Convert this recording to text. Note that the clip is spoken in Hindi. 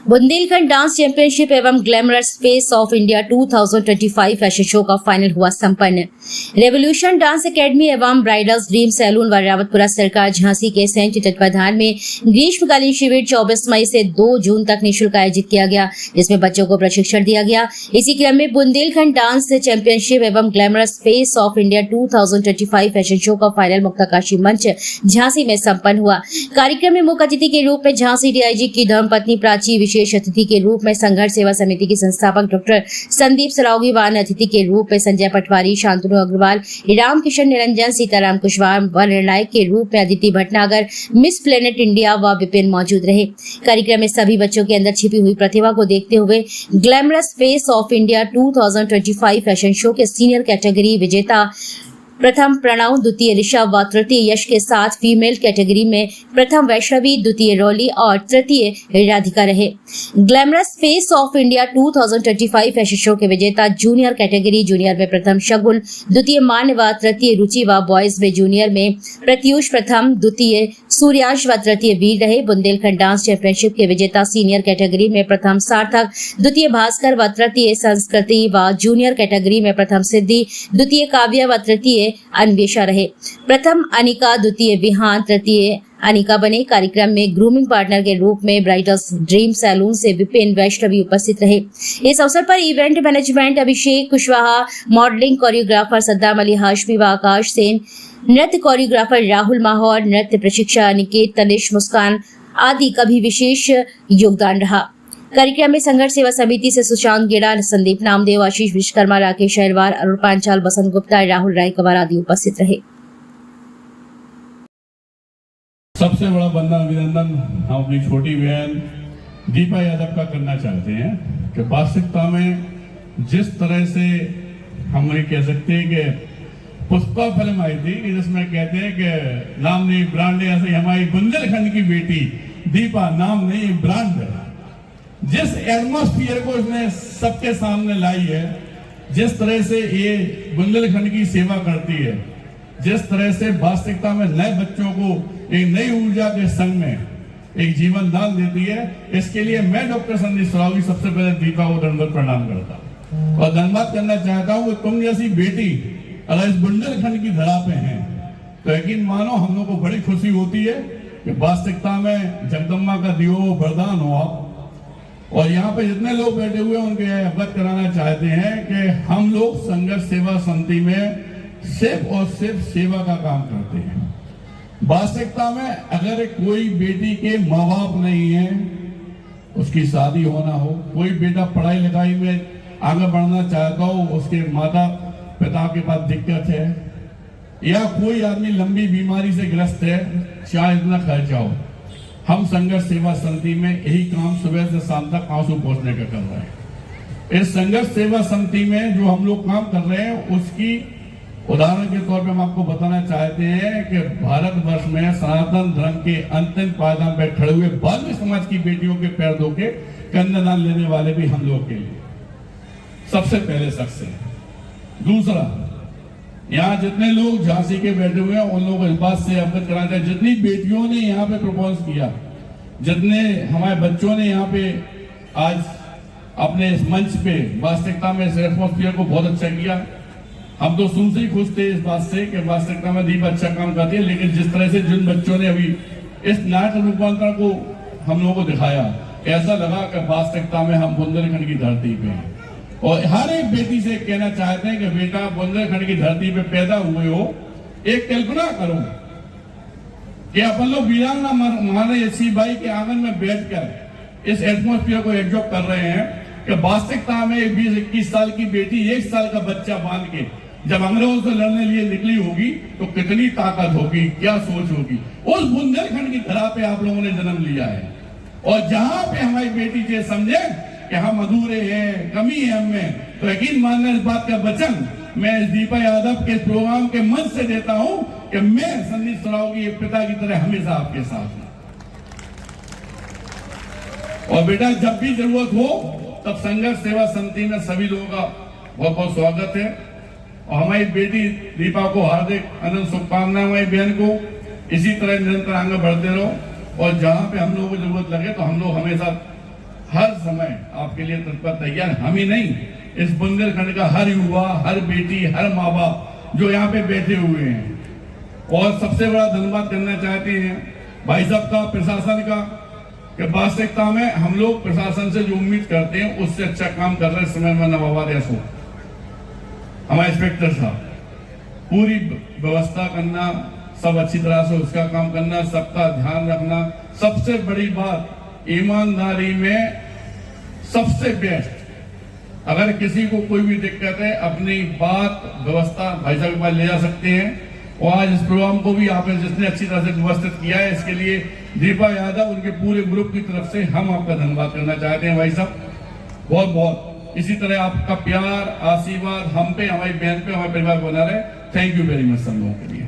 बुंदेलखंड डांस चैंपियनशिप एवं glamorous face of India 2025 fashion show का फाइनल हुआ संपन्न। रेवोल्यूशन डांस एकेडमी एवं ब्राइडल्स ड्रीम सैलून व रावतपुरा सरकार झांसी के संयुक्त तत्वाधान में ग्रीष्मकालीन शिविर 24 मई से 2 जून तक निःशुल्क आयोजित किया गया, जिसमें बच्चों को प्रशिक्षण दिया गया। इसी क्रम में बुंदेलखंड डांस चैंपियनशिप एवं glamorous face of India 2025 fashion show का फाइनल मुक्ताकाशी मंच झांसी में संपन्न हुआ। कार्यक्रम में मुख्य अतिथि के रूप में झांसी डीआईजी की धर्मपत्नी प्राची, विशेष अतिथि के रूप में संघर्ष सेवा समिति के संस्थापक डॉक्टर संदीप सरावगी, व अन्य अतिथि के रूप में संजय पटवारी, शांतनु अग्रवाल, रामकिशन निरंजन, सीताराम कुशवाहा व निर्णायक के रूप में Aditi Bhatnagar, miss planet India व विपिन मौजूद रहे। कार्यक्रम में सभी बच्चों के अंदर छिपी हुई प्रतिभा को देखते हुए glamorous face of India 2025 fashion show के सीनियर कैटेगरी विजेता प्रथम प्रणव, द्वितीय ऋषभ व तृतीय यश के साथ फीमेल कैटेगरी में प्रथम वैष्णवी, द्वितीय रौली और तृतीय राधिका रहे। Glamorous face of India 2025 fashion show के विजेता जूनियर कैटेगरी जूनियर में प्रथम शगुन, द्वितीय मान्य व तृतीय रुचि व बॉयज में जूनियर में प्रत्युष प्रथम, द्वितीय सूर्यांश व तृतीय वीर रहे। बुंदेलखंड डांस चैंपियनशिप के विजेता सीनियर कैटेगरी में प्रथम सार्थक, द्वितीय भास्कर व तृतीय संस्कृति व जूनियर कैटेगरी में प्रथम सिद्धि, द्वितीय काव्य व तृतीय अन्वेषा रहे। प्रथम अनिका, द्वितीय विहान, तृतीय अनिका बने। कार्यक्रम में ग्रूमिंग पार्टनर के रूप में ब्राइडल्स ड्रीम सैलून से विपिन वैष्णवी उपस्थित रहे। इस अवसर पर इवेंट मैनेजमेंट अभिषेक कुशवाहा, मॉडलिंग कोरियोग्राफर सद्दाम अली हाशमी व आकाश सेन, नृत्य कोरियोग्राफर राहुल माहौर, नृत्य प्रशिक्षक अनिकेत, तनिष, मुस्कान आदि का भी विशेष योगदान रहा। कार्यक्रम में संघर्ष सेवा समिति से सुशांत गेड़ा, संदीप नामदेव, आशीष विश्वकर्मा, राकेश अहरवार, अरुण पांचाल, बसंत गुप्ता, राहुल रायकवार आदि उपस्थित रहे। सबसे बड़ा वंदन अभिनंदन हम अपनी छोटी बहन दीपा यादव का करना चाहते हैं कि वास्तविकता में जिस तरह से हम ये कह सकते हैं कि पुष्पा फिल्म आई थी कि जिसमें कहते हैं कि नाम नहीं ब्रांड है, ऐसे हमारी बुंदेलखंड की बेटी दीपा नाम नहीं ब्रांड है। जिस एटमॉस्फेयर को इसने सबके सामने लाई है, जिस तरह से ये बुंदेलखंड की सेवा करती है, जिस तरह से वास्तविकता में नए बच्चों को एक नई ऊर्जा के संग में एक जीवन दान देती है, इसके लिए मैं डॉक्टर संदीप सरावगी सबसे पहले दीपा को दंडवत प्रणाम करता हूँ और धन्यवाद करना चाहता हूँ। तुम जैसी बेटी अगर इस बुंदेलखंड की धरा पे हैं तो यकीन मानो हम लोग को बड़ी खुशी होती है कि वास्तविकता में जगदम्बा का दियो वरदान हो आप। और यहाँ पे जितने लोग बैठे हुए हैं उनके अवगत कराना चाहते हैं कि हम लोग संघर्ष सेवा समिति में सिर्फ और सिर्फ सेवा का काम करते हैं। वास्तविकता में अगर कोई बेटी के माँ बाप नहीं है, उसकी शादी होना हो, कोई बेटा पढ़ाई लिखाई में आगे बढ़ना चाहता हो, उसके माता पिता के पास दिक्कत है, या कोई आदमी लंबी बीमारी से ग्रस्त है, चाहे इतना खर्चा हो, हम संघर्ष सेवा समिति में यही काम सुबह से शाम तक आंसू पहुंचने का कर रहे हैं। इस संघर्ष सेवा समिति में जो हम लोग काम कर रहे हैं उसकी उदाहरण के तौर पे हम आपको बताना चाहते हैं कि भारतवर्ष में सनातन धर्म के अंतिम पायदान पर खड़े हुए बालवी समाज की बेटियों के पैर धो के कन्यादान लेने वाले भी हम लोग के लिए सबसे पहले शख्स है। दूसरा, यहाँ जितने लोग झांसी के बैठे हुए हैं उन लोगों को इस बात से अवगत कराना चाहिए, जितनी बेटियों ने यहाँ पे प्रपोज किया, जितने हमारे बच्चों ने यहाँ पे आज अपने इस मंच पे वास्तविकता में इस एटमॉस्फेयर को बहुत अच्छा किया। हम तो सुन से ही खुश थे इस बात से कि वास्तविकता में दीप अच्छा काम करती है, लेकिन जिस तरह से जिन बच्चों ने अभी इस नाट्य रूपांतरण को हम लोगों को दिखाया, ऐसा लगा कि वास्तविकता में हम बुंदेलखंड की धरती पे हैं। और हर एक बेटी से कहना चाहते हैं कि बेटा बुंदेलखंड की धरती पे पैदा हुए हो, एक कल्पना करो कि अपन लोग वीरांगना महारानी लक्ष्मीबाई के आंगन में बैठकर इस एटमॉस्फेयर को एंजॉय कर रहे हैं कि वास्तविकता में 20-21 साल की बेटी 1 साल का बच्चा बांध के जब अंग्रेजों से लड़ने लिए निकली होगी तो कितनी ताकत होगी, क्या सोच होगी। उस बुंदेलखंड की धरा पे आप लोगों ने जन्म लिया है और जहां पे हमारी बेटी ये समझे कि हम अधूरे हैं, कमी है हमें, तो यकीन मानना इस बात का वचन मैं इस दीपा यादव के प्रोग्राम के मंच से देता हूं कि मैं संदीप सरावगी एक पिता की तरह हमेशा आपके साथ हूं। और बेटा जब भी जरूरत हो तब संघर्ष सेवा समिति में सभी लोगों का बहुत बहुत स्वागत है। और हमारी बेटी दीपा को हार्दिक अनंत शुभकामनाएं, हमारी बहन को इसी तरह निरंतर आगे बढ़ते रहो और जहां पे हम लोगों को जरूरत लगे तो हम लोग हमेशा हर समय आपके लिए तत्पर तैयार, हम ही नहीं, इस बुंदेलखंड का हर युवा, हर बेटी, हर माँ बाप जो यहाँ पे बैठे हुए हैं। और सबसे बड़ा धन्यवाद करना चाहते हैं भाई साहब का, प्रशासन का, कि वास्तविकता में हम लोग प्रशासन से जो उम्मीद करते हैं उससे अच्छा काम कर रहे हैं। समय में नवाबाद ऐसो हमारे इंस्पेक्टर साहब, पूरी व्यवस्था करना, सब अच्छी तरह से उसका काम करना, सबका ध्यान रखना, सबसे बड़ी बात ईमानदारी में सबसे बेस्ट। अगर किसी को कोई भी दिक्कत है, अपनी बात व्यवस्था भाई साहब के पास ले जा सकते हैं। और आज इस प्रोग्राम को भी आपने जिसने अच्छी तरह से व्यवस्थित किया है, इसके लिए दीपा यादव, उनके पूरे ग्रुप की तरफ से हम आपका धन्यवाद करना चाहते हैं भाई साहब, बहुत बहुत। इसी तरह आपका प्यार, आशीर्वाद हम पे, हमारी बहन पे, हमारे परिवार बना रहे। थैंक यू वेरी मच सब लोगों के लिए।